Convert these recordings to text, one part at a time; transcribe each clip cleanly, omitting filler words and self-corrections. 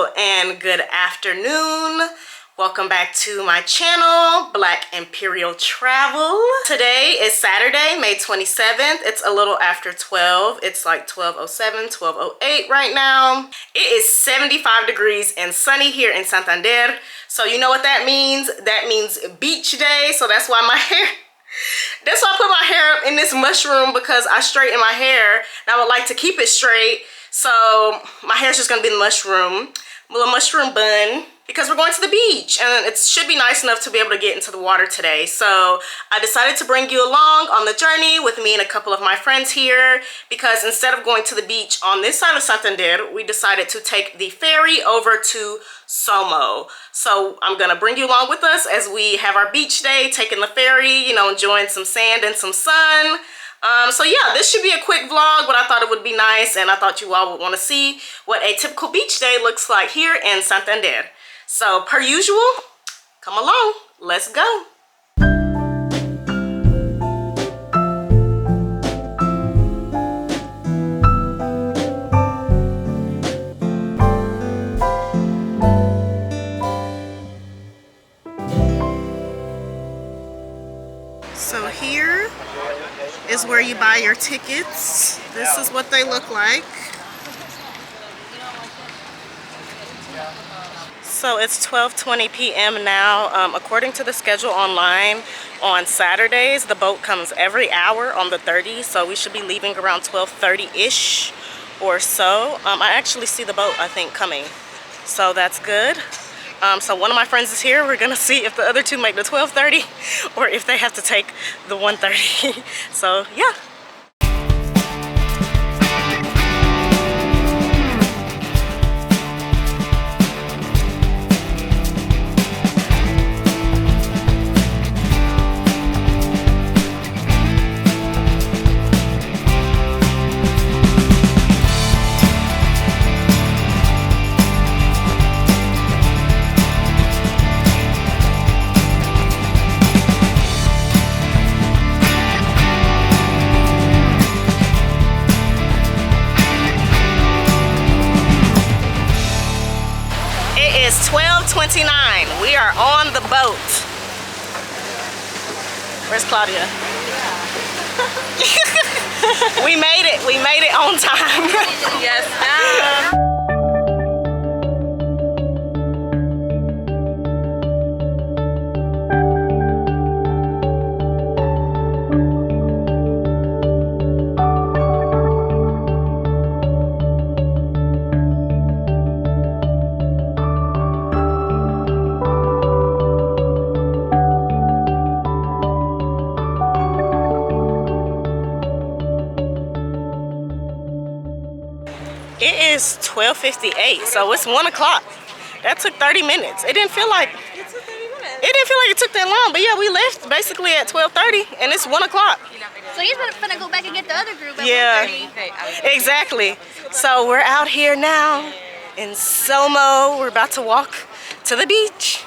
Hello and good afternoon. Welcome back to my channel, Black Imperial Travel. Today is Saturday, May 27th. It's a little after 12. It's like 12:07, 12:08 right now. It is 75 degrees and sunny here in Santander. So you know what that means? That means beach day. So that's why my hair, that's why I put my hair up in this mushroom, because I straighten my hair and I would like to keep it straight. So my hair's just gonna be in the mushroom, a little mushroom bun, because we're going to the beach and it should be nice enough to be able to get into the water today. So I decided to bring you along on the journey with me and a couple of my friends here, because instead of going to the beach on this side of Santander, we decided to take the ferry over to Somo. So I'm gonna bring you along with us as we have our beach day, taking the ferry, you know, enjoying some sand and some sun. So yeah, this should be a quick vlog, but I thought it would be nice, and I thought you all would want to see what a typical beach day looks like here in Santander. So per usual, come along, let's go. So here is where you buy your tickets. This is what they look like. So it's 12:20 p.m. now. According to the schedule online, on Saturdays the boat comes every hour on the 30, so we should be leaving around 12:30-ish or so. I actually see the boat, I think, coming, so that's good. So one of my friends is here. We're gonna see if the other two make the 12:30 or if they have to take the 1:30. So yeah. It's 12:29. We are on the boat. Where's Claudia? We made it. We made it on time. Yes, ma'am. It is 12:58, so it's 1 o'clock. That took 30 minutes. It didn't feel like it took 30 minutes. It didn't feel like it took that long, but yeah, we left basically at 12:30 and it's 1 o'clock. So he's gonna go back and get the other group at Yeah, 1:30. exactly. So we're out here now in Somo. We're about to walk to the beach.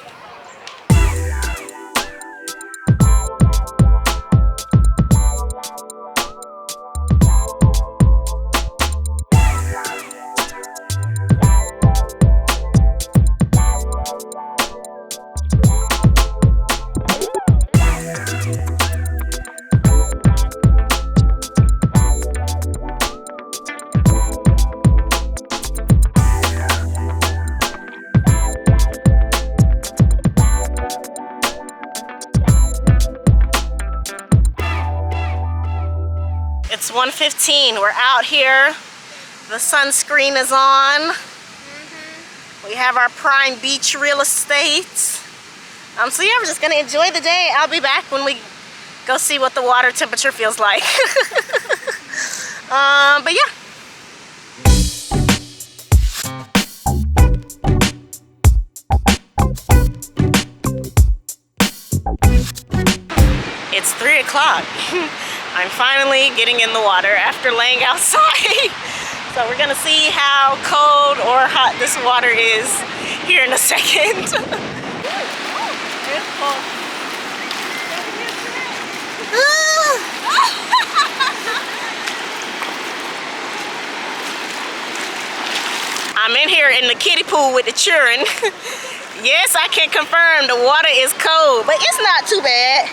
It's 1:15. We're out here. The sunscreen is on. We have our prime beach real estate. So yeah, we're just gonna enjoy the day. I'll be back when we go see what the water temperature feels like. But yeah. It's 3 o'clock. I'm finally getting in the water after laying outside. So we're gonna see how cold or hot this water is here in a second. It's cold. I'm in here in the kiddie pool with the children. Yes, I can confirm the water is cold, but it's not too bad.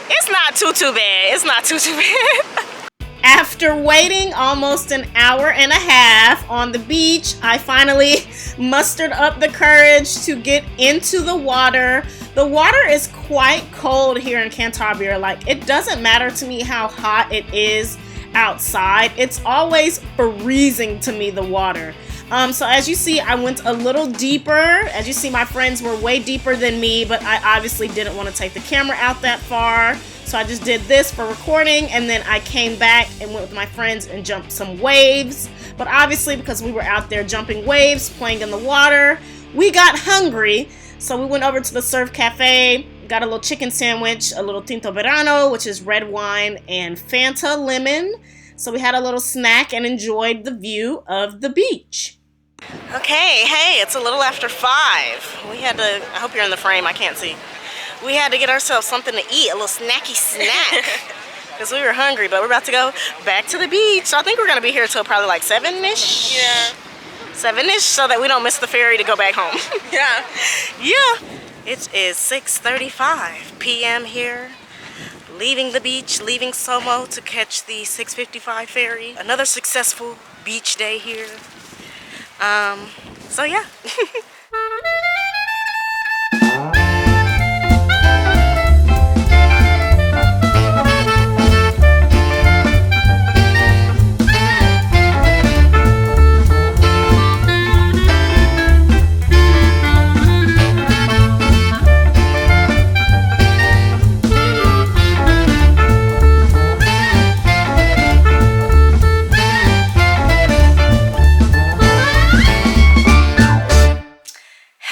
It's not too bad. It's not too bad. After waiting almost an hour and a half on the beach, I finally mustered up the courage to get into the water. The water is quite cold here in Cantabria. Like, it doesn't matter to me how hot it is outside. It's always freezing to me, the water. So as you see, I went a little deeper. As you see, my friends were way deeper than me, but I obviously didn't want to take the camera out that far. So I just did this for recording, and then I came back and went with my friends and jumped some waves. But obviously, because we were out there jumping waves, playing in the water, we got hungry. So we went over to the surf cafe, got a little chicken sandwich, a little tinto verano, which is red wine, and Fanta lemon. So we had a little snack and enjoyed the view of the beach. Okay, hey, it's a little after 5. We had to, I hope you're in the frame, I can't see. We had to get ourselves something to eat, a little snacky snack, because we were hungry, but we're about to go back to the beach. So I think we're going to be here till probably like 7-ish. Yeah. 7-ish, so that we don't miss the ferry to go back home. Yeah. Yeah. It is 6:35 p.m. here. Leaving the beach, leaving Somo to catch the 6:55 ferry. Another successful beach day here. So yeah.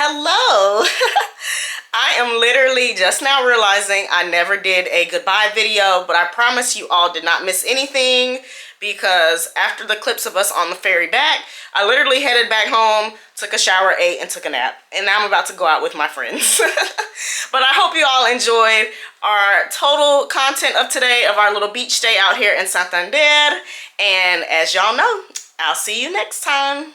Hello. I am literally just now realizing I never did a goodbye video, but I promise you all did not miss anything, because after the clips of us on the ferry back, I literally headed back home, took a shower, ate, and took a nap. And now I'm about to go out with my friends. But I hope you all enjoyed our total content of today of our little beach day out here in Santander. And as y'all know, I'll see you next time.